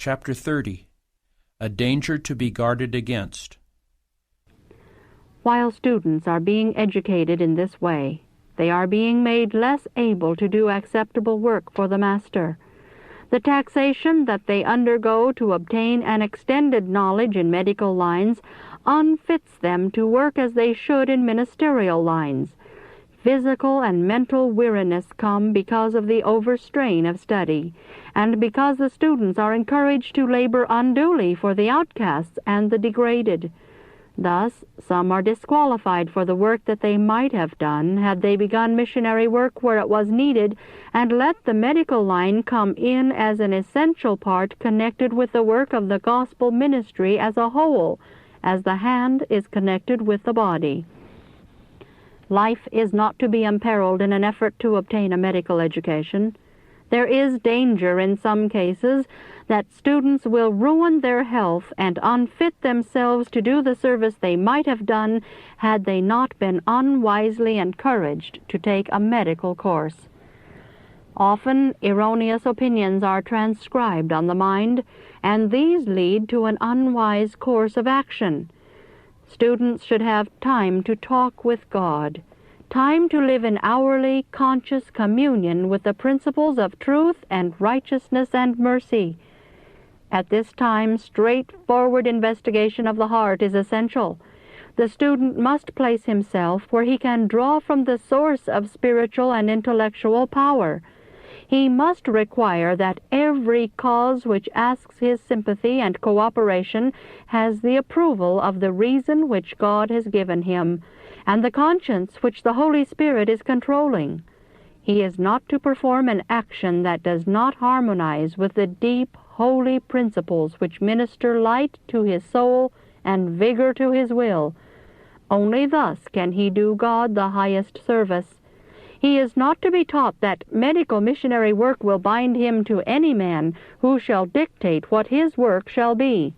Chapter 30. A Danger to be Guarded Against. While students are being educated in this way, they are being made less able to do acceptable work for the Master. The taxation that they undergo to obtain an extended knowledge in medical lines unfits them to work as they should in ministerial lines. Physical and mental weariness come because of the overstrain of study, and because the students are encouraged to labor unduly for the outcasts and the degraded. Thus, some are disqualified for the work that they might have done had they begun missionary work where it was needed, and let the medical line come in as an essential part connected with the work of the gospel ministry as a whole, as the hand is connected with the body. Life is not to be imperiled in an effort to obtain a medical education. There is danger in some cases that students will ruin their health and unfit themselves to do the service they might have done had they not been unwisely encouraged to take a medical course. Often erroneous opinions are transcribed on the mind, and these lead to an unwise course of action. Students should have time to talk with God, time to live in hourly, conscious communion with the principles of truth and righteousness and mercy. At this time, straightforward investigation of the heart is essential. The student must place himself where he can draw from the source of spiritual and intellectual power. He must require that every cause which asks his sympathy and cooperation has the approval of the reason which God has given him, and the conscience which the Holy Spirit is controlling. He is not to perform an action that does not harmonize with the deep, holy principles which minister light to his soul and vigor to his will. Only thus can he do God the highest service. He is not to be taught that medical missionary work will bind him to any man who shall dictate what his work shall be.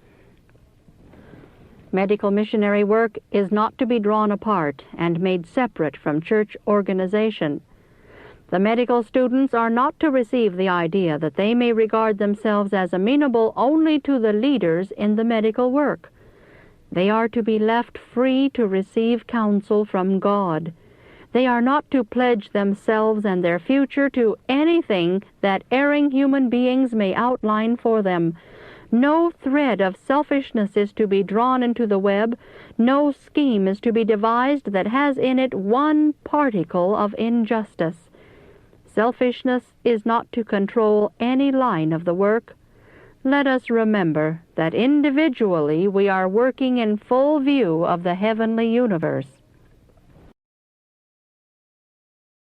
Medical missionary work is not to be drawn apart and made separate from church organization. The medical students are not to receive the idea that they may regard themselves as amenable only to the leaders in the medical work. They are to be left free to receive counsel from God. They are not to pledge themselves and their future to anything that erring human beings may outline for them. No thread of selfishness is to be drawn into the web. No scheme is to be devised that has in it one particle of injustice. Selfishness is not to control any line of the work. Let us remember that individually we are working in full view of the heavenly universe.